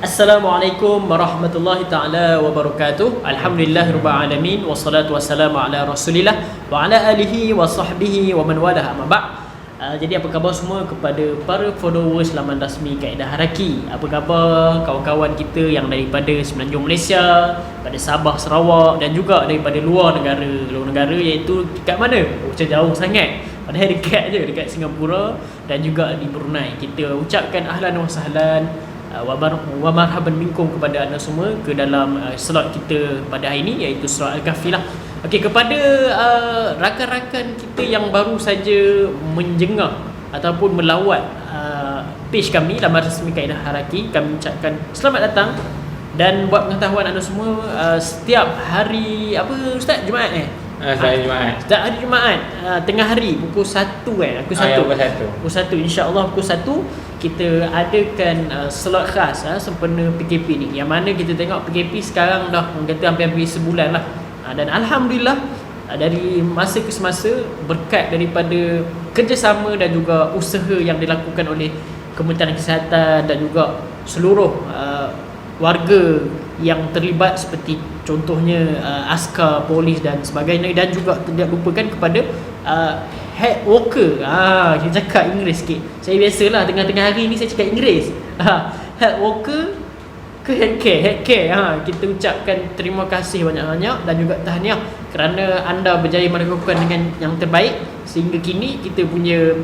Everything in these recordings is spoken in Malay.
Assalamualaikum warahmatullahi ta'ala wabarakatuh. Alhamdulillahirabbil alamin wassalatu wassalamu ala Rasulillah wa ala alihi wa sahbihi wa man walah. Amma ba'd. Jadi apa khabar semua kepada para followers laman rasmi Kaedah Haraki? Apa khabar kawan-kawan kita yang daripada Semenanjung Malaysia, pada Sabah, Sarawak dan juga daripada luar negara iaitu kat mana? Macam jauh sangat. Padahal dekat je, dekat Singapura dan juga di Brunei. Kita ucapkan ahlan wa sahlan wa marhaban minkum kepada anda semua ke dalam slot kita pada hari ini, iaitu surah Al-Kahfi lah. Okey, kepada rakan-rakan kita yang baru saja menjengah ataupun melawat page kami laman rasmi Kaedah Haraki, kami ucapkan selamat datang. Dan buat pengetahuan anda semua, setiap hari Ustaz, Jumaat Setiap hari Jumaat tengah hari pukul 1 pukul 1 insya-Allah pukul 1 kita adakan slot khas sempena PKP ni, yang mana kita tengok PKP sekarang dah kata hampir-hampir sebulan lah. Dan alhamdulillah dari masa ke semasa, berkat daripada kerjasama dan juga usaha yang dilakukan oleh Kementerian Kesihatan dan juga seluruh warga yang terlibat, seperti contohnya askar, polis dan sebagainya, dan juga tidak lupakan kepada head worker. Kita cakap Inggeris sikit. Saya biasalah tengah-tengah hari ni saya cakap Inggeris. Head worker ke headcare. Kita ucapkan terima kasih banyak-banyak dan juga tahniah kerana anda berjaya melakukan dengan yang terbaik, sehingga kini kita punya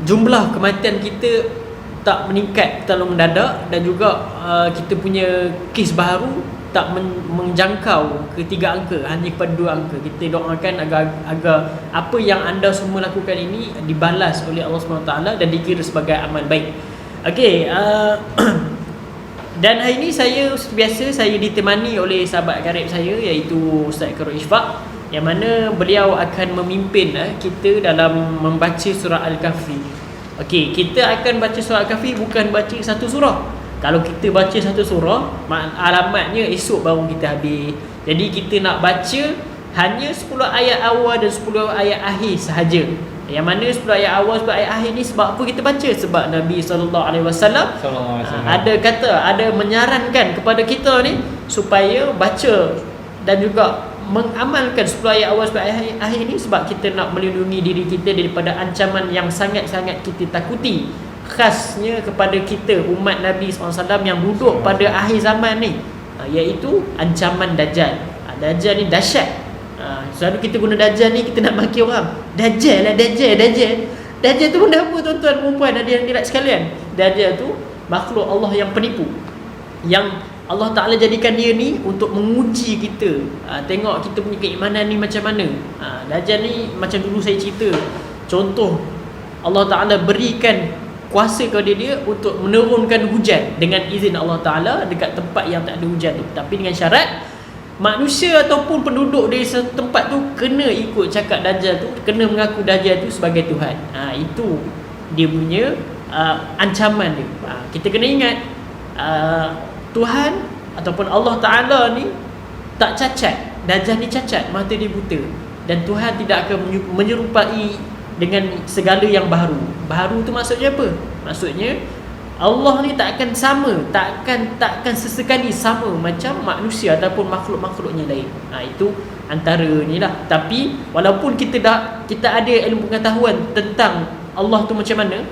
jumlah kematian kita tak meningkat terlalu mendadak, dan juga kita punya kes baru tak menjangkau ke 3 angka, hanya kepada 2 angka. Kita doakan agar apa yang anda semua lakukan ini dibalas oleh Allah SWT dan dikira sebagai amal baik. Okey, dan hari ini saya seperti biasa saya ditemani oleh sahabat karib saya, iaitu Ustaz Karul Ishfaq, yang mana beliau akan memimpin kita dalam membaca surah Al-Kahfi. Okey, kita akan baca surah Al-Kahfi, bukan baca satu surah. Kalau kita baca satu surah, alamatnya esok baru kita habis. Jadi kita nak baca hanya 10 ayat awal dan 10 ayat akhir sahaja. Yang mana 10 ayat awal, 10 ayat akhir ni sebab apa kita baca? Sebab Nabi SAW ada menyarankan kepada kita ni supaya baca dan juga mengamalkan 10 ayat awal, 10 ayat akhir ni, sebab kita nak melindungi diri kita daripada ancaman yang sangat-sangat kita takuti, khasnya kepada kita umat Nabi SAW yang duduk pada akhir zaman ni, iaitu ancaman Dajjal. Dajjal ni dahsyat. Selalu kita guna Dajjal ni, kita nak maki orang, Dajjal tu pun apa tuan-tuan perempuan, adik-adik sekalian? Dajjal tu makhluk Allah yang penipu, yang Allah Ta'ala jadikan dia ni untuk menguji kita. Tengok kita punya keimanan ni macam mana. Dajjal ni macam dulu saya cerita, contoh Allah Ta'ala berikan kuasa kepada dia untuk menurunkan hujan dengan izin Allah Ta'ala dekat tempat yang tak ada hujan tu. Tapi dengan syarat manusia ataupun penduduk di tempat tu kena ikut cakap Dajjal tu, kena mengaku Dajjal tu sebagai Tuhan. Itu dia punya ancaman dia. Kita kena ingat, Tuhan ataupun Allah Ta'ala ni tak cacat. Dajjal ni cacat, mata dia buta, dan Tuhan tidak akan menyerupai dengan segala yang baru. Baru tu maksudnya apa? Maksudnya Allah ni tak akan sama, takkan sesekali sama macam manusia ataupun makhluk-makhluknya lain. Itu antara ni lah. Tapi walaupun kita ada ilmu pengetahuan tentang Allah tu macam mana,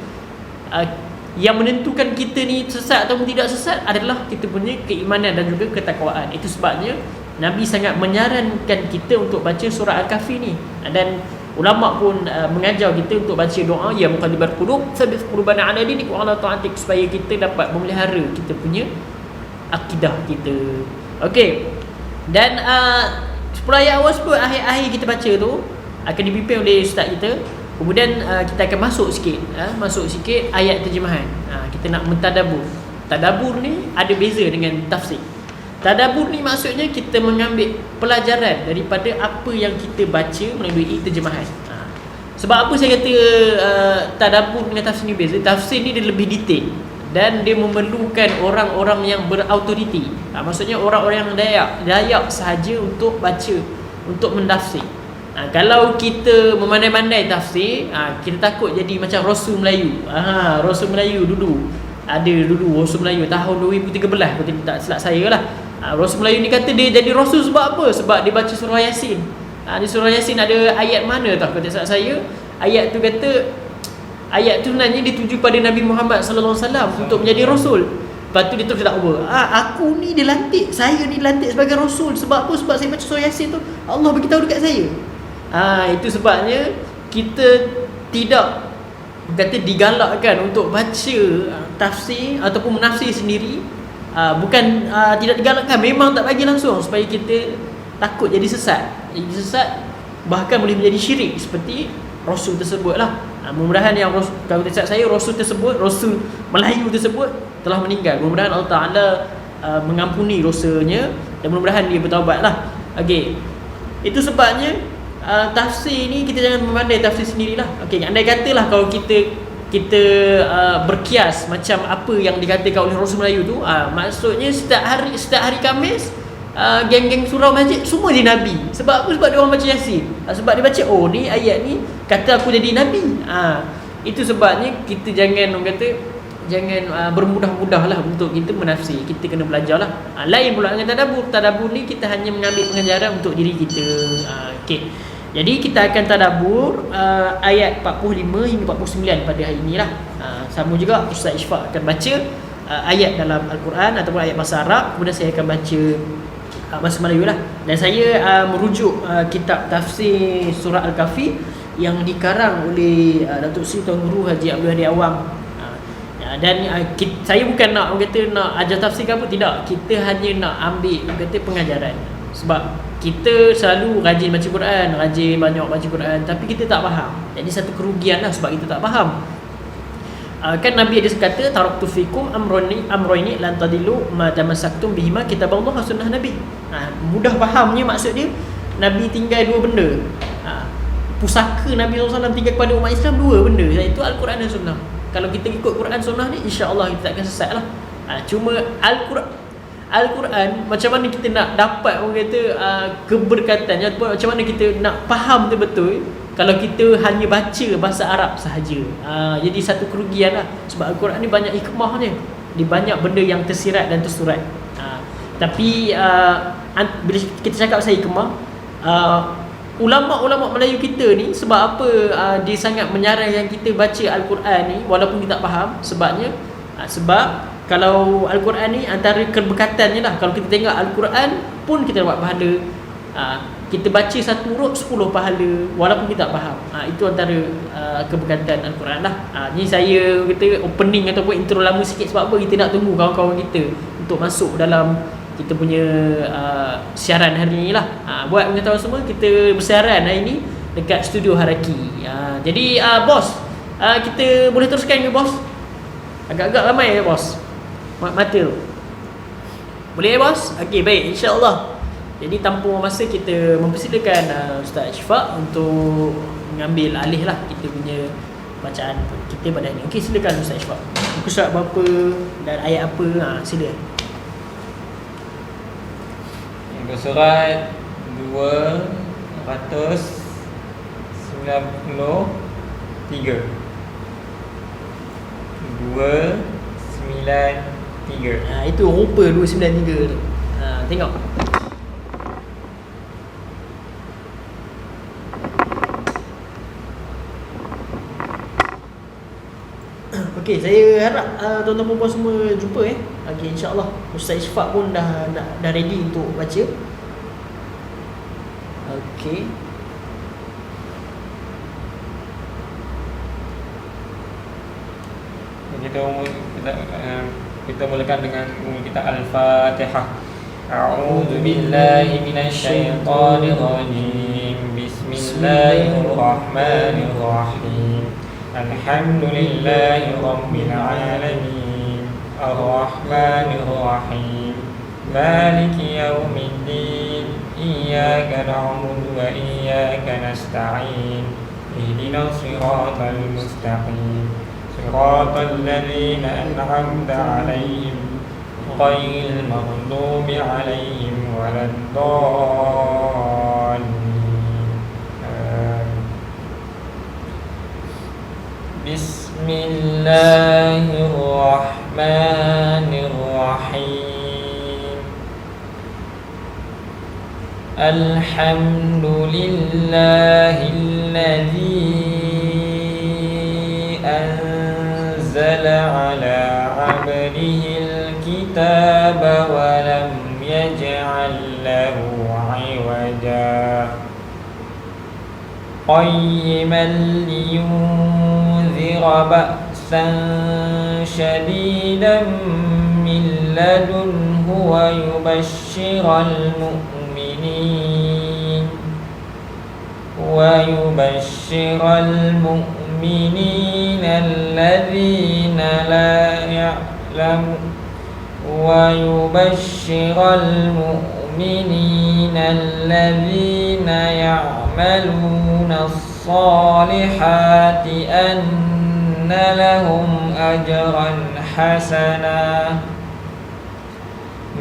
yang menentukan kita ni sesat atau tidak sesat adalah kita punya keimanan dan juga ketakwaan. Itu sebabnya Nabi sangat menyarankan kita untuk baca surah Al-Kahfi ni. Dan ulama pun mengajar kita untuk baca doa, ya muqallibal qulub tsabbit qulubana ala dinik wa ala ta'atik, supaya kita dapat memelihara kita punya akidah kita. Okey. Dan 10 ayat awal, 10 akhir kita baca tu akan dipimpin oleh ustaz kita. Kemudian kita akan masuk sikit ayat terjemahan. Kita nak mentadabbur. Tadabbur ni ada beza dengan tafsir. Tadabbur ni maksudnya kita mengambil pelajaran daripada apa yang kita baca melalui terjemahan. Sebab apa saya kata tadabbur dengan tafsir ni beza? Tafsir ni dia lebih detail dan dia memerlukan orang-orang yang berautoriti. Maksudnya orang-orang yang layak sahaja untuk baca, untuk mendafsir. Kalau kita memandai-mandai tafsir, kita takut jadi macam Rasul Melayu. Rasul Melayu dulu Rasul Melayu tahun 2013, kalau tak silap saya lah. Rasul Melayu ni kata dia jadi Rasul sebab apa? Sebab dia baca surah Yasin. Di surah Yasin ada ayat mana tak, kalau tak silap saya, ayat tu kata, ayat tu sebenarnya dituju pada Nabi Muhammad sallallahu alaihi wasallam untuk menjadi Rasul. Lepas tu dia terus dakwa, aku ni dilantik, saya ni dilantik sebagai Rasul. Sebab apa? Sebab saya baca surah Yasin tu, Allah beritahu dekat saya. Itu sebabnya kita tidak kata digalakkan untuk baca tafsir ataupun menafsir sendiri. Bukan tidak digalakkan, memang tak bagi langsung, supaya kita takut jadi sesat. Jadi sesat, bahkan boleh menjadi syirik seperti Rasul tersebut lah. Mudah-mudahan yang kalau tidak saya, Rasul tersebut, Rasul Melayu tersebut telah meninggal. Mudah-mudahan Allah Ta'ala mengampuni dosanya, dan mudah-mudahan dia bertaubat lah. Okay, itu sebabnya tafsir ni kita jangan memandai tafsir sendirilah. Okey, andai katalah kalau kita berkias macam apa yang dikatakan oleh Rasul Melayu tu, maksudnya setiap hari Khamis, geng-geng surau masjid semua dia nabi. Sebab apa? Sebab dia orang baca Yasin. Sebab dia baca, oh ni ayat ni kata aku jadi nabi. Itu sebabnya kita jangan bermudah-mudah lah untuk kita menafsir. Kita kena belajar lah. Lain pula dengan tadabbur ni kita hanya mengambil pengajaran untuk diri kita. Okey, jadi kita akan tadabbur ayat 45 hingga 49 pada hari inilah. Sama juga Ustaz Ishfaq akan baca ayat dalam Al-Quran ataupun ayat bahasa Arab, kemudian saya akan baca bahasa Melayu lah. Dan saya merujuk kitab tafsir surah Al-Kahfi yang dikarang oleh Datuk Seri Tuan Guru Haji Abdul Hadi Awang. Dan saya bukan nak ajar tafsir ke apa, tidak. Kita hanya nak ambil pengajaran. Sebab kita selalu rajin baca Quran, rajin banyak baca Quran, tapi kita tak faham. Jadi satu kerugian lah sebab kita tak faham. Kan Nabi ada kata, taraktu fikum amroini lan tadilu ma tamassaktum bihima kitaballah wa sunnah Nabi. Mudah fahamnya maksud dia, Nabi tinggal dua benda. Pusaka Nabi SAW tinggal kepada umat Islam dua benda, iaitu Al-Quran dan Sunnah. Kalau kita ikut Quran Sunnah ni, insya-Allah kita tak akan sesat lah. Cuma Al-Quran, macam mana kita nak dapat orang kata keberkatannya, ataupun macam mana kita nak faham betul-betul kalau kita hanya baca bahasa Arab sahaja. Jadi satu kerugian lah. Sebab Al-Quran ni banyak hikmahnya, dia banyak benda yang tersirat dan tersurat. Tapi bila kita cakap pasal hikmah, ulama-ulama Melayu kita ni, sebab apa dia sangat menyarankan kita baca Al-Quran ni walaupun kita tak faham? Sebab kalau Al-Quran ni antara keberkatannya lah, kalau kita tengok Al-Quran pun kita dapat pahala. Kita baca satu huruf 10 pahala walaupun kita tak faham. Itu antara keberkatan Al-Quran lah. Ni saya kata opening ataupun intro lama sikit. Sebab apa? Kita nak tunggu kawan-kawan kita untuk masuk dalam kita punya siaran hari ni lah. Buat pengetahuan semua, kita bersiaran hari ni dekat studio Haraki. Jadi bos, kita boleh teruskan ke bos? Agak-agak ramai ya bos mata tu. Boleh ya bos? Okey, baik, insya-Allah. Jadi tanpa masa, kita mempersilakan Ustaz Ishfaq untuk mengambil alih lah kita punya bacaan kita pada hari ni. Okey, silakan Ustaz Ishfaq. Muka surat berapa dan ayat apa? Sila. Muka surat 293. 293. Itu rupa 293 tu. Tengok. Okey, saya harap tuan-tuan perempuan semua jumpa Okey, insya-Allah Ustaz Ishfaq pun dah ready untuk baca. Okey. Kita mulakan dengan kita Al-Fatihah. A'udzu billahi minasyaitonir rajim. Bismillahirrahmanirrahim. Alhamdulillahi rabbil alamin. Ar-Rahmanir Rahim. Maliki yaumiddin. Iyyaka na'budu wa iyyaka nasta'in. Ihdinas siratal mustaqim. صراط الذين أنعمت عليهم غير المغضوب عليهم ولا الضالين Bismillahirrahmanirrahim. Alhamdulillahilladzi anzala ala 'abdihil kitaba wa lam yaj'al lahu 'iwaja qayyiman liyunzira ba'san shadidan min ladunhu wa yubashshiral mu'minin alladhina la ya'lamu ويبشر المؤمنين الذين يعملون الصالحات أن لهم أجرا حسنا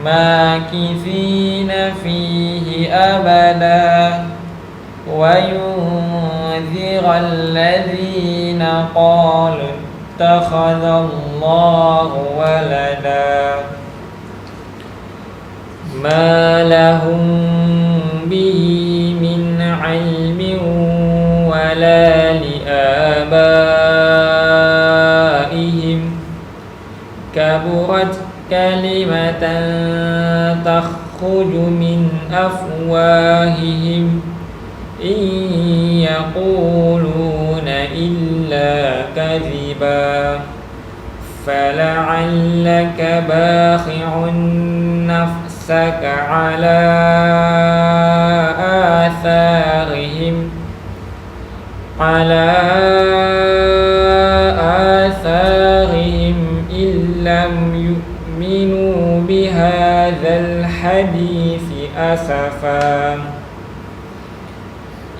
ماكثين فيه أبدا وينذر الذين قالوا اتخذ الله ولدا ما لهم به من علم ولا لآبائهم كبرت كلمة تخرج من أفواههم إن يقولون إلا كذبا فلعلك باخع نفسك على آثارهم إن لم يؤمنوا بهذا الحديث أسفا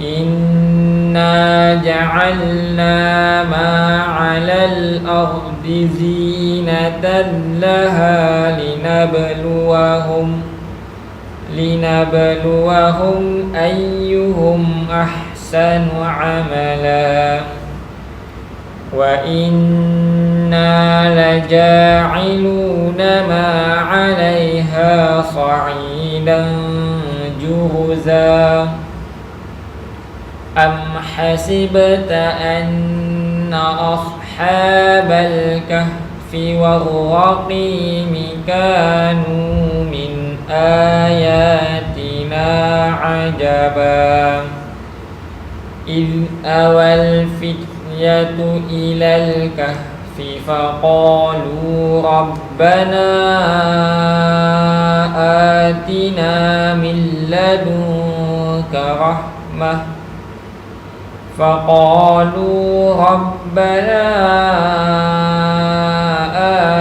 إنا جعلنا ما على الأرض زينة لها لنبلوهم أيهم أحسن عملا وإنا لجاعلون ما عليها صعيدا جرزا أم حسبت أن أصحاب الكهف والرقيم كانوا من آياتنا عجبا إذ أوى الفتية إلى الكهف فقالوا ربنا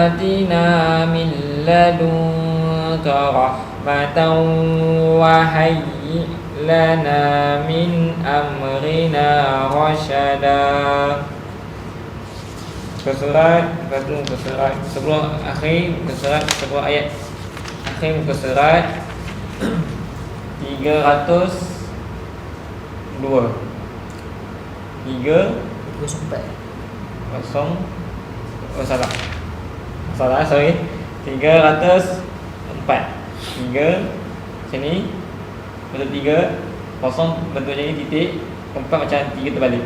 آتنا من لدنك رحمة وهيئ لنا من أمرنا رشدا. Kesurat, kesurat sebelum akhir kesurat sebuah ayat akhir kesurat 302 sorry 304 sini bentuk 3 kosong bentuk jadi titik 4 macam 3 terbalik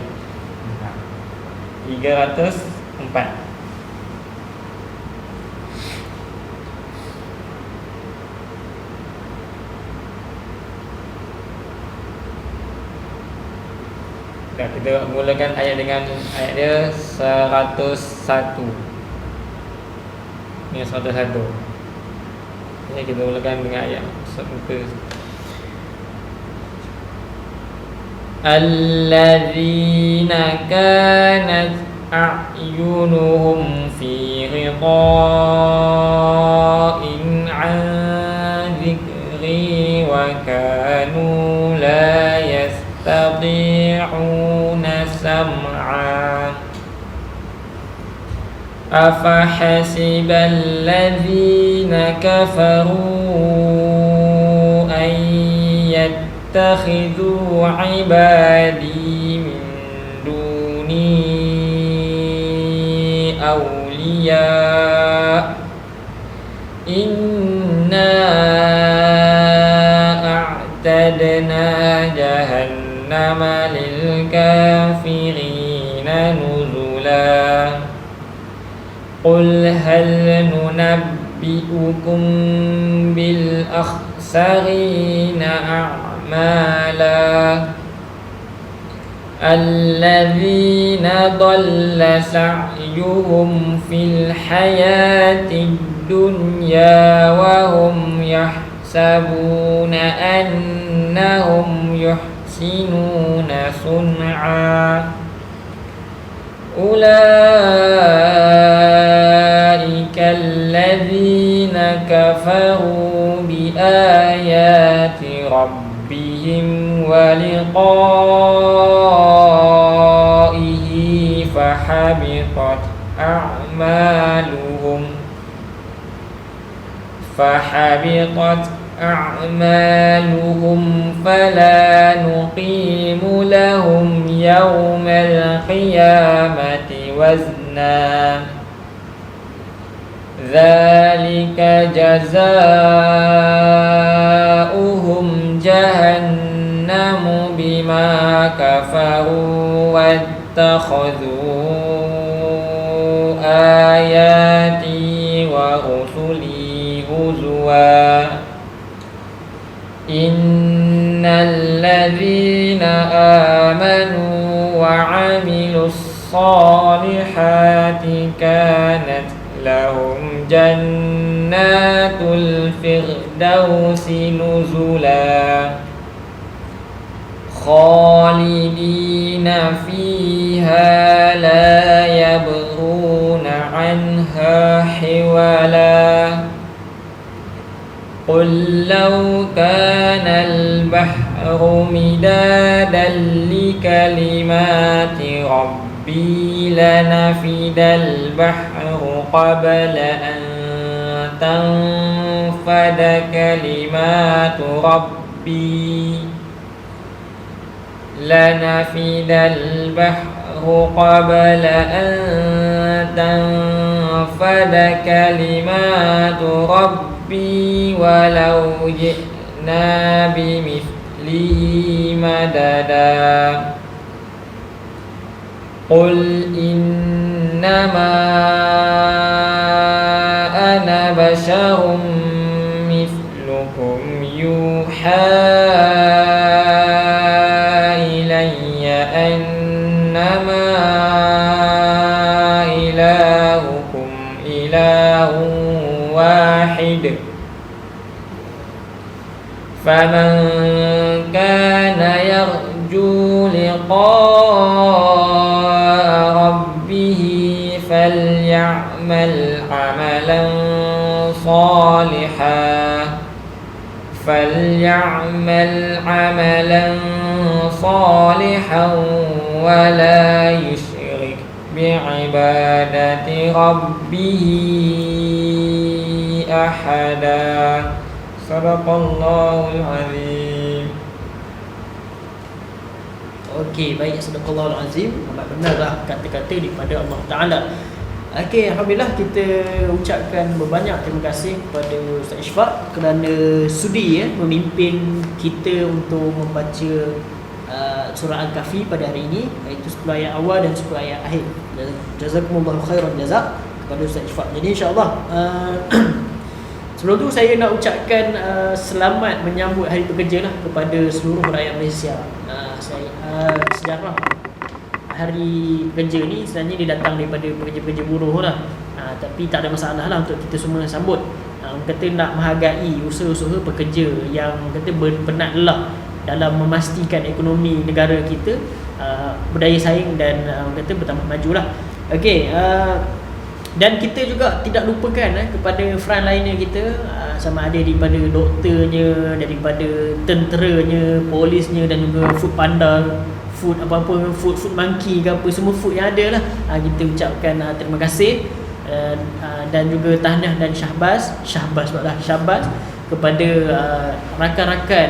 304 Dan kita mulakan ayat dengan ayat dia 101. Ini 101. Ini kita mulakan dengan ayat muka. Alladzina kanat a'yunuhum fi ghida'in 'an dhikri wa kanu la yastati'una sam'a afahasibal ladzina kafaru an yattakhidhu 'ibadi min duni أولياء إنا أعتدنا جهنم للكافرين نزلا قل هل ننبئكم بالأخسرين أعمالا الذين ضل سعيهم في الحياة الدنيا وهم يحسبون أنهم يحسنون صنعا أولئك الذين كفروا بآيات ربهم ولقائه فحبطت أعمالهم فلا نقيم لهم يوم القيامة وزنا ذلك جزاؤهم جهنم بما كفروا واتخذوا آياتي ورسلي هزوا إن الذين آمنوا وعملوا الصالحات كانت لهم جنات الفردوس نزلا خالدين فيها لا يبغون عنها حولا قل لو كان البحر مدادا لكلمات ربي لنفد البحر قبل أن تنفد كلمات ربي لنفد البحر قبل أن تنفد كلمات ربي ولو جئنا بمثله مددا قل إنما أنا بشر مثلكم يوحى إلي أنما إلهكم إله واحد فمن كان يرجو لقاء ربه فليعمل عملا صالحا ولا يشرك بعبادة ربه أحدا صدق الله العظيم. Okey, baik, sadaqallahul azim. Benar-benarlah kata-kata daripada Allah Taala. Okey, alhamdulillah kita ucapkan berbanyak terima kasih kepada Ustaz Ishfaq kerana sudi memimpin kita untuk membaca surah Al-Kahfi pada hari ini, iaitu 10 ayat awal dan 10 ayat akhir. Jazakumullahu khairan jazak kepada Ustaz Ishfaq. Jadi insya-Allah sebelum tu saya nak ucapkan selamat menyambut Hari Pekerja lah kepada seluruh rakyat Malaysia. Sejarah Hari Pekerja ni sebenarnya dia datang daripada pekerja-pekerja buruh lah. Tapi tak ada masalah lah untuk kita semua sambut. Orang kata nak menghargai usaha-usaha pekerja yang kata berpenat lelah dalam memastikan ekonomi negara kita berdaya saing dan orang kata bertambah maju lah. Okey, dan kita juga tidak lupakan kepada frontline kita, sama ada daripada doktornya, daripada tenteranya, polisnya dan juga food panda, food apa-apa, food monkey ke apa, semua food yang ada lah. Kita ucapkan terima kasih dan juga tahniah dan syahbaz kepada rakan-rakan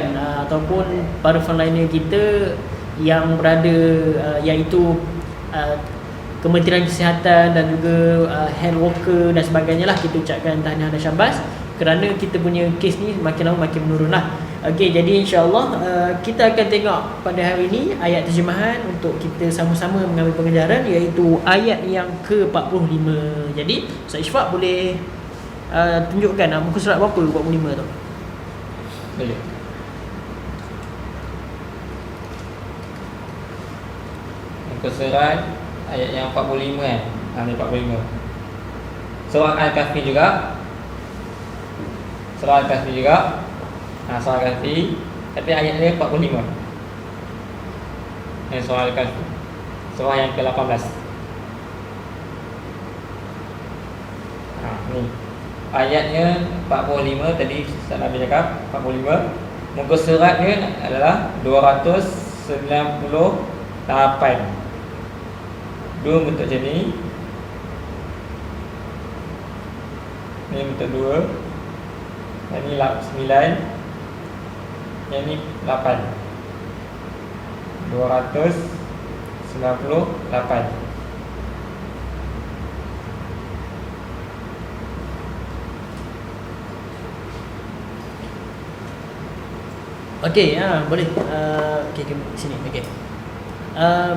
ataupun para frontliner kita yang berada iaitu Kementerian Kesihatan dan juga health worker dan sebagainya lah, kita ucapkan tahniah dan syabas kerana kita punya kes ni makin lama makin menurun lah. Okey, jadi insyaAllah kita akan tengok pada hari ini ayat terjemahan untuk kita sama-sama mengambil pengajaran, iaitu ayat yang ke-45. Jadi Ustaz Ishfaq boleh tunjukkan muka surat berapa 45 tu? Boleh. Muka surat ayat yang 45 kan. Ayat 45. Surah Al-Kahfi juga. Surah Al-Kahfi juga. Surah Al-Kahfi, tapi ayat dia 45. Surah Al-Kahfi. Surah yang ke-18. Ni. Ayatnya 45 tadi Ustaz Nabi cakap 45. Muka suratnya adalah 298. Dua bentuk macam ni. Ni bentuk 2. Yang ni 9. Yang ni 8. 298. Okey, boleh. Okey, sini. Okey.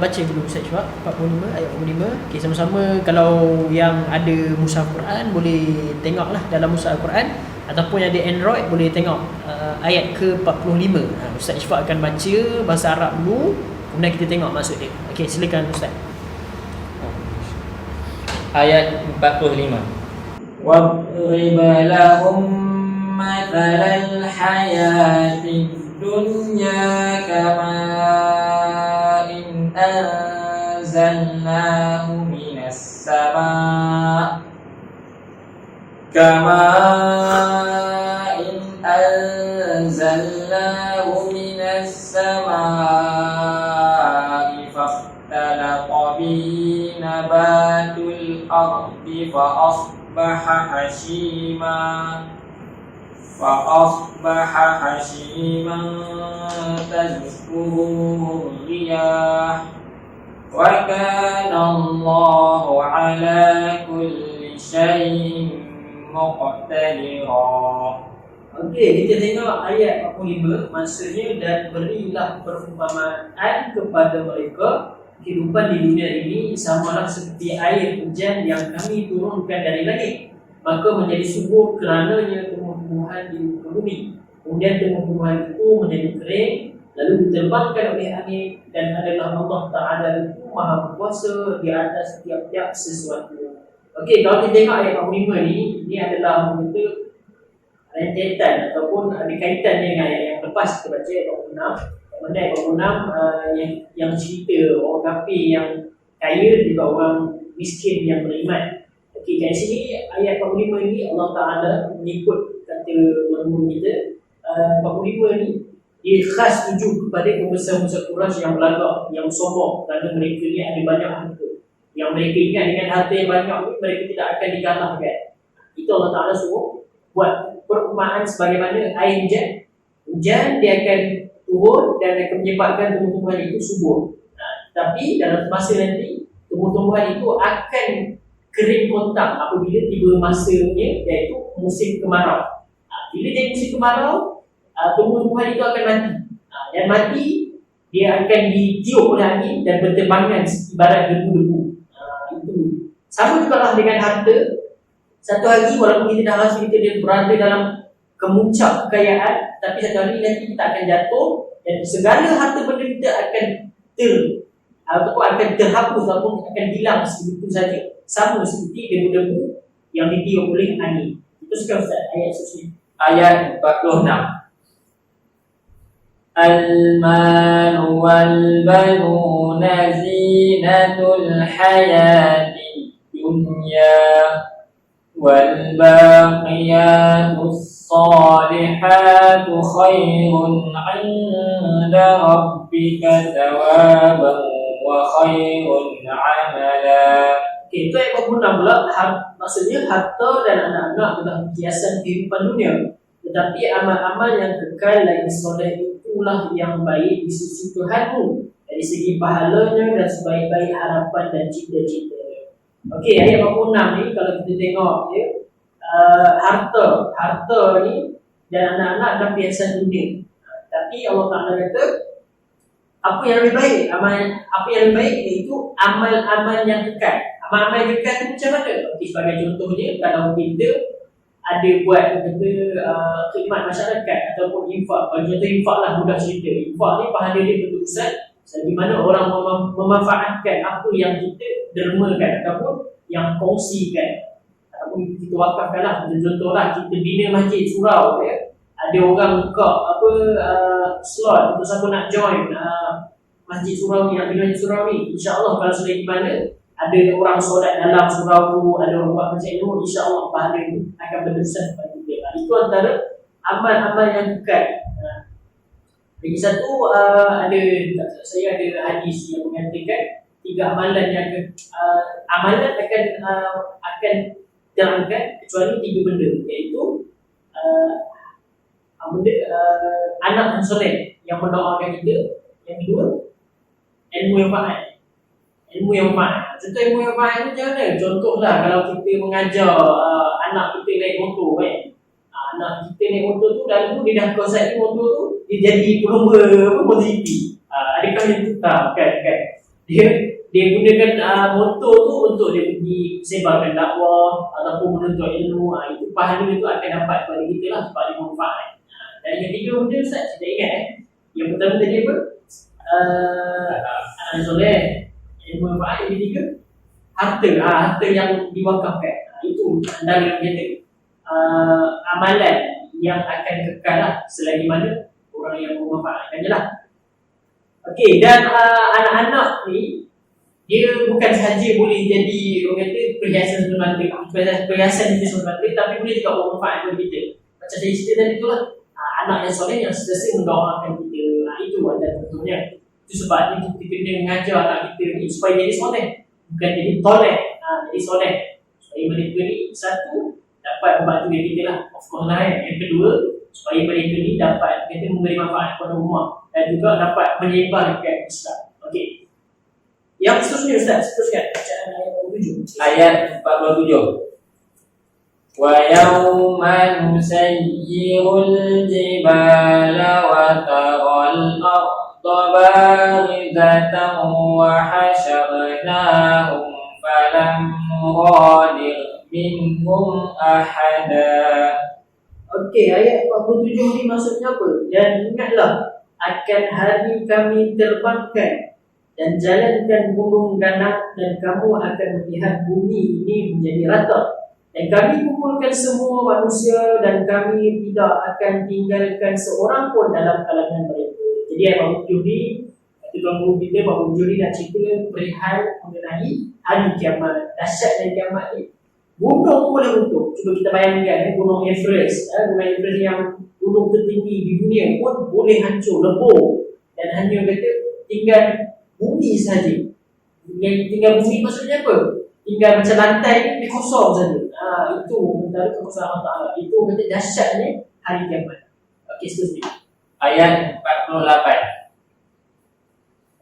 Baca dulu Ustaz Ishfaq 45 ayat 45. Okey, sama-sama. Kalau yang ada mushaf Quran boleh tengoklah dalam mushaf Quran, ataupun yang ada Android boleh tengok ayat ke-45. Ustaz Ishfaq akan baca bahasa Arab dulu, kemudian kita tengok maksud dia. Okey, silakan Ustaz. Ayat 45. وَاضْرِبْ لَهُمْ مَثَلَ الْحَيَاةِ الدُّنْيَا كَمَاءٍ أَنزَلْنَاهُ مِنَ السَّمَاءِ فاختلط به نبات الأرض فأصبح هشيما تذكره الرياح وكان الله على كل شيء مقتدرا. Okey, kita tengok ayat 45. Maksudnya, dan berilah perumpamaan kepada mereka kehidupan di dunia ini samalah seperti air hujan yang kami turunkan dari langit, maka menjadi subur kerananya tumbuh-tumbuhan di muka bumi. Kemudian tumbuh-tumbuhan itu menjadi kering, lalu diterbangkan oleh angin, dan adalah Allah Ta'ala itu maha berkuasa di atas tiap-tiap sesuatu. Okey, kalau kita tengok ayat 45 ini adalah kita rentetan ataupun ada kaitan dengan ayat yang lepas kita baca ayat 46. Mana ayat 46 yang cerita orang kafir yang kaya juga orang miskin yang beriman. Okey, kat sini ayat 45 ini Allah Ta'ala mengikut kata guru kita, 45 ni dia khas tuju kepada pembesar-pembesar Quraisy yang belagak, yang sombong, kerana mereka ni ada banyak harta. Yang mereka ingat dengan harta yang banyak ni mereka tidak akan dikalahkan. Itu Allah Ta'ala suruh buat perumpamaan sebagaimana air hujan. Hujan dia akan turun dan akan menyebabkan tumbuh-tumbuhan itu subur. Tapi dalam masa nanti tumbuh-tumbuhan itu akan kering kontak apabila tiba masanya, iaitu musim kemarau. Bila jadi musim kemarau, tumbuh-tumbuhan itu akan mati. Dan mati, dia akan ditiup oleh angin dan berterbangan ibarat debu-debu. Itu sama juga lah dengan harta. Satu hari walaupun kita dah rasa kita berada dalam kemuncak kekayaan, tapi satu hari nanti kita akan jatuh dan segala harta benda kita akan terhapus ataupun akan hilang sebegitu saja. Sama seperti debu-debu yang ditiup oleh angin. Itu sekarang Ustaz ayat seterusnya. Ayat 46. المال والبنون زينة الحياة الدنيا والباقيات الصالحات خير عند ربك ثوابا وخير عملا. Itu ayat 46 pula, maksudnya harta dan anak-anak adalah hiasan kehidupan dunia, tetapi amal-amal yang kekal lagi soleh itulah yang baik di sisi Tuhanmu dari segi pahalanya dan sebaik-baik harapan dan cita-cita. Okey, ayat 46 ni kalau kita tengok ya, harta ni dan anak-anak adalah perhiasan dunia. Tapi Allah Taala kata apa yang lebih baik, apa yang lebih baik iaitu amal-amal yang kekal. Amal-amal yang kekal tu macam mana? Okey, sebagai contohnya kalau kita ada buat kata khidmat masyarakat ataupun infak. Kalau contoh infak lah, mudah cerita. Infak ni pahala dia berterusan selagi mana orang memanfaatkan apa yang kita dermakan ataupun yang kongsikan ataupun kita wakafkan lah. Contoh lah, kita bina masjid surau ya. Ada orang buka apa slot untuk siapa nak join masjid surau ni, nak bina masjid surau ni. InsyaAllah kalau sudah di mana ada orang solat dalam surau tu, ada orang buat macam tu, insya-Allah pahala itu akan berterusan kepada kita. Itu antara amal-amal yang kekal. Lagi satu ada saya ada hadis yang mengatakan 3 amalan yang amalan akan jalankan kecuali 3 benda, iaitu anak yang soleh yang mendoakan kita, yang kedua ilmu yang faham. Ilmu yang faham. Contoh ilmu yang faham itu macam mana? Contohlah kalau kita mengajar anak kita naik motor kan. Anak kita naik motor tu lalu dia dah kuasai motor tu, dia jadi pelumba MotoGP. Adakah dia tetap kan? Dia gunakan motor tu untuk dia pergi sebarkan dakwah ataupun menuntut ilmu. Itu pahala itu akan dapat kepada kita lah sebab dia manfaat. Dan yang ketiga benda Ustaz, saya ingat yang pertama tadi apa? Anak soleh. Ilmu manfaat. Yang ketiga harta yang diwakafkan. Itu antara yang kata amalan yang akan kekal lah selagi mana orang yang memanfaatkannya lah. Okey, dan anak-anak ni dia bukan sahaja boleh jadi orang kata perhiasan sebelum mati, perhiasan kita sebelum mati, tapi boleh juga bermanfaat kepada kita. Macam saya cerita tadi tu lah, anak yang soleh yang sentiasa mendoakan kita. Itu adalah contohnya. Itu sebabnya kita kena mengajar anak kita ni supaya jadi soleh, bukan jadi toleh. Jadi soleh supaya mereka ni satu dapat membantu kita lah, of course lah Yang kedua, supaya mereka ni dapat kita memberi manfaat kepada umat dan juga dapat menyebarkan Islam. Okey. Yang seterusnya Ustaz, seteruskan bacaan ayat 47. Ayat 47. Wa yawma nusayyirul jibala wa taral arda barizatan wa hasyarnahum falam nughadir minhum ahada. Okey, ayat 47 ni maksudnya apa? Dan ingatlah akan hari kami terbangkan dan jalankan gunung ganak dan kamu akan melihat bumi ini menjadi rata. Dan kami kumpulkan semua manusia dan kami tidak akan tinggalkan seorang pun dalam kalangan mereka. Jadi ayat 47 ni Tuan Guru kita Pak Bujuri dah cerita perihal mengenai hari kiamat, dahsyatnya kiamat ni. Gunung boleh runtuh. Cuba kita bayangkan Gunung Everest, Gunung Everest yang gunung tertinggi di dunia pun boleh hancur, lebur. Dan hanya kata tinggal bumi saja. Tinggal bumi maksudnya apa? Tinggal macam lantai ni kosong saja. Itu antara kekuasaan Allah Ta'ala. Itu kata dahsyatnya hari kiamat. Okey, seterusnya. Ayat 48.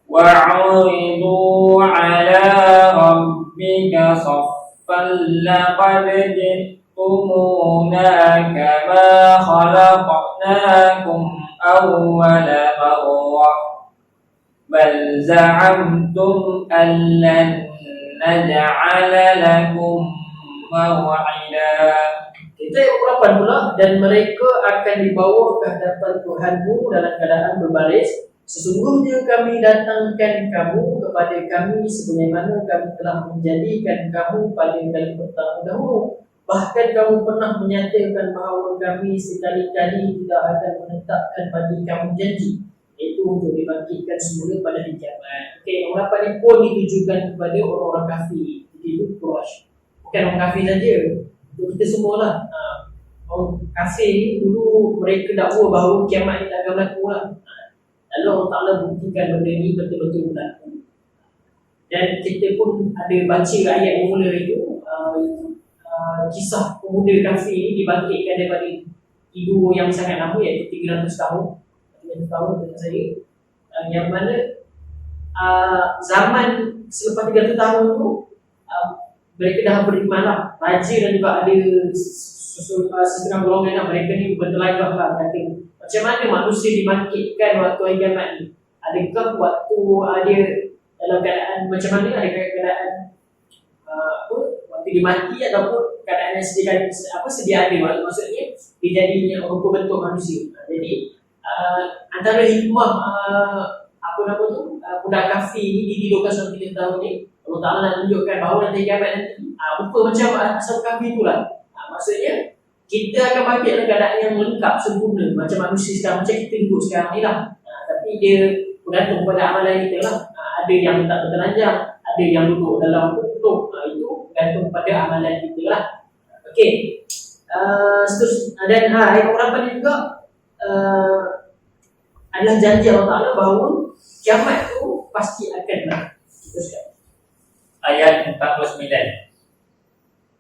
Wa'uridu ala rabbika saffan laqad ji'tumuna kama khalaqnakum awwala marrah bal za'amtum an lan naj'ala lakum maw'ida. Kita ayat 48 pula, dan mereka akan dibawa ke hadapan Tuhanmu dalam keadaan berbaris. Sesungguhnya kami datangkan kamu kepada kami sebagaimana kami telah menjadikan kamu pada kali pertama dahulu. Bahkan kamu pernah menyatakan bahawa kami sekali-kali tidak akan menetapkan bagi kamu janji, iaitu untuk dibangkitkan semula pada hari kiamat. Okey, ayat 48 ni pun ditujukan kepada orang-orang kafir. Itu Quraisy. Bukan orang kafir saja, untuk kita semualah. Orang kafir ni dulu mereka dakwa bahawa kiamat ni tak akan berlaku lah. Lalu Allah Ta'ala buktikan benda ni betul-betul berlaku. Dan kita pun ada baca ayat yang mula itu, kisah pemuda kafir ni dibangkitkan daripada tidur yang sangat lama, iaitu 300 tahun. 300 tahun dengan saya, yang mana zaman selepas 300 tahun tu mereka dah beriman lah. Raja dan juga ada setengah golongan lah, mereka ni bertelagak lah kata macam mana manusia dibangkitkan waktu hari kiamat ni. Adakah waktu dia dalam keadaan macam mana, adakah keadaan waktu dia mati ataupun keadaan yang sedia ada, maksudnya dia jadi rupa bentuk manusia. Jadi antara hikmah budak kafir ni ditidurkan selama 3 tahun ni, Allah Ta'ala nak tunjukkan bahawa nanti kiamat nanti rupa macam asal kafir tu lah. Maksudnya kita akan bangkit dalam keadaan yang lengkap, sempurna macam manusia sekarang, macam kita hidup sekarang ni lah. Tapi dia bergantung pada amalan kita lah. Ada yang tak tertelanjang, ada yang duduk dalam kutub, itu bergantung pada amalan kita lah. Okey, dan ayat orang pada juga adalah janji Allah Ta'ala bahawa kiamat tu pasti akan berlaku. Teruskan ayat 49.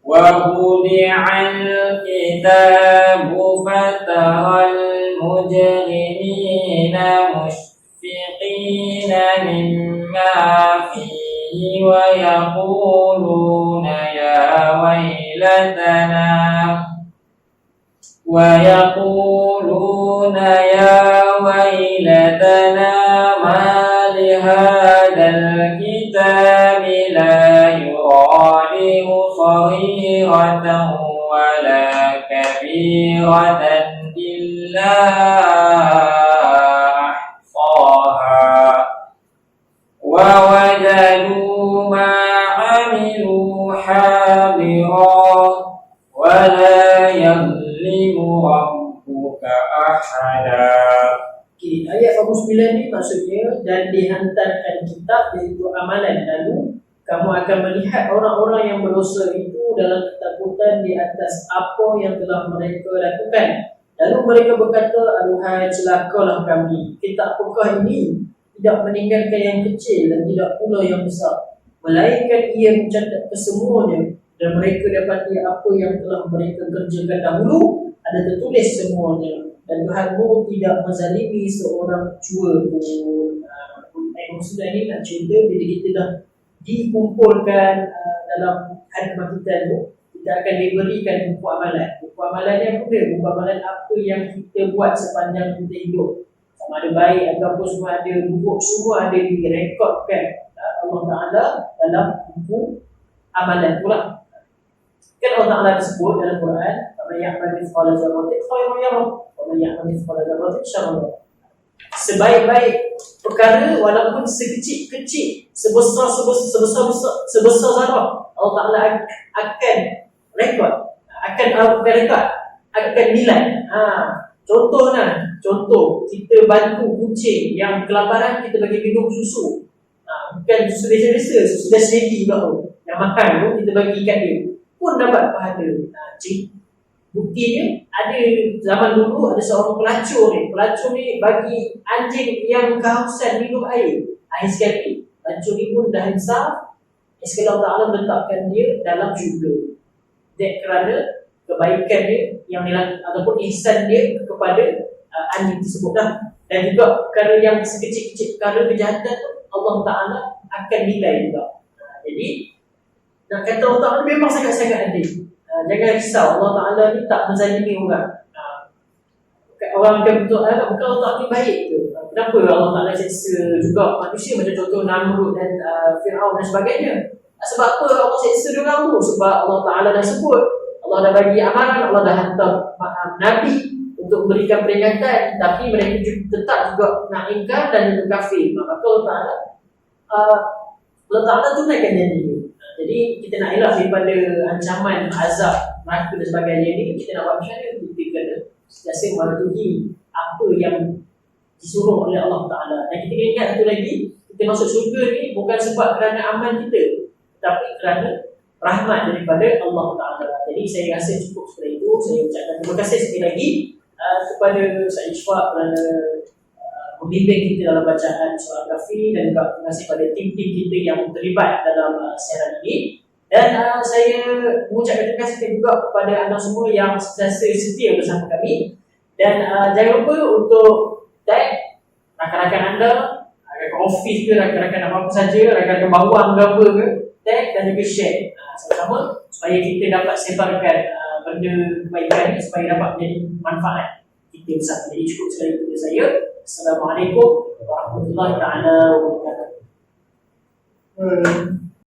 وَوُضِعَ الْكِتَابُ فَتَرَى الْمُجْرِمِينَ مُشْفِقِينَ مِمَّا فِيهِ وَيَقُولُونَ يَا وَيْلَتَنَا مَا لِهَذَا الْكِتَابِ لَا يُغَادِرُ صَغِيرَةً وَلَا كَبِيرَةً إِلَّا أَحْصَاهَا وَوَجَدُوا مَا عَمِلُوا حَاضِرًا وَلَا يَظْلِمُ رَبُّكَ أَحَدًا. Okay, ayat 49 ni maksudnya dan dihantarkan kitab iaitu amalan, lalu kamu akan melihat orang-orang yang berdosa itu dalam ketakutan di atas apa yang telah mereka lakukan. Lalu mereka berkata, aduhai celakalah kami, kitab apakah ini? Tidak meninggalkan yang kecil dan tidak pula yang besar, melainkan ia mencatat kesemuanya, dan mereka dapati apa yang telah mereka kerjakan dahulu ada tertulis semuanya, dan Tuhanmu tidak menzalimi seorang jua pun. Maksudnya ini nak cerita bila kita dah dikumpulkan dalam hari kebangkitan tu, kita akan diberikan buku amalan. Buku amalan yang apa? Buku amalan apa yang kita buat sepanjang kita hidup, sama ada baik ataupun semua ada, buku semua ada direkodkan Allah Ta'ala dalam buku amalan pula. Kan Allah Ta'ala disebut dalam Quran, "Man ya'mal mithqala dzarratin khairan yarah, wa man ya'mal mithqala dzarratin syarran yarah." Sebaik-baik perkara walaupun sekecil-kecil, sebesar zarah, Allah Ta'ala akan rekod, akan nilai. Contoh kita bantu kucing yang kelaparan, kita bagi minum susu. Bukan susu biasa-biasa, susu dah sendiri baru yang makan tu kita bagi kat dia pun dapat pahala. Buktinya ada zaman dulu ada seorang pelacur ni bagi anjing yang kehausan minum air sekali. Pelacur ni pun dah insaf, sekali Allah Ta'ala meletakkan dia dalam syurga. Dan kerana kebaikan dia yang ataupun ihsan dia kepada anjing tersebut lah. Dan juga perkara yang sekecil-kecil, perkara kejahatan tu Allah Ta'ala akan nilai juga. Jadi nak kata Allah Ta'ala memang sangat-sangat adil. Jangan risau, Allah Ta'ala ni tak menzalimi orang. Orang akan betul bukan Allah Ta'ala ni baik ke? Kenapa Allah Ta'ala seksa juga manusia macam contoh Namrud dan Fir'aun dan sebagainya? Sebab apa Allah seksa diorang tu? Sebab Allah Ta'ala dah sebut, Allah dah bagi amaran, Allah dah hantar Nabi untuk memberikan peringatan, tapi mereka tetap juga nak ingkar dan kafir. Maka Allah Ta'ala tunaikan janji dia. Jadi kita nak elak daripada ancaman azab neraka dan sebagainya ni, kita nak buat macam mana? Kita kena sentiasa mematuhi apa yang disuruh oleh Allah Ta'ala. Dan kita kena ingat satu lagi, kita masuk syurga ni bukan sebab kerana amal kita, tapi kerana rahmat daripada Allah Ta'ala. Jadi saya rasa cukup seperti itu. Saya ucapkan terima kasih sekali lagi kepada Ustaz Ishfaq kerana membimbing kita dalam bacaan surah Al-Kahfi, dan juga terima kasih pada tim-tim kita yang terlibat dalam siaran ini. Dan saya mengucapkan terima kasih juga kepada anda semua yang sentiasa setia bersama kami. Dan jangan lupa untuk tag rakan-rakan anda, rakan office ke, rakan-rakan apa-apa saja, rakan-rakan bawang ke apa ke, tag dan juga share. sama-sama supaya kita dapat sebarkan benda kebaikan ni supaya dapat menjadi manfaat kita bersama. Jadi cukup sekali daripada saya. Assalamualaikum warahmatullahi wabarakatuh.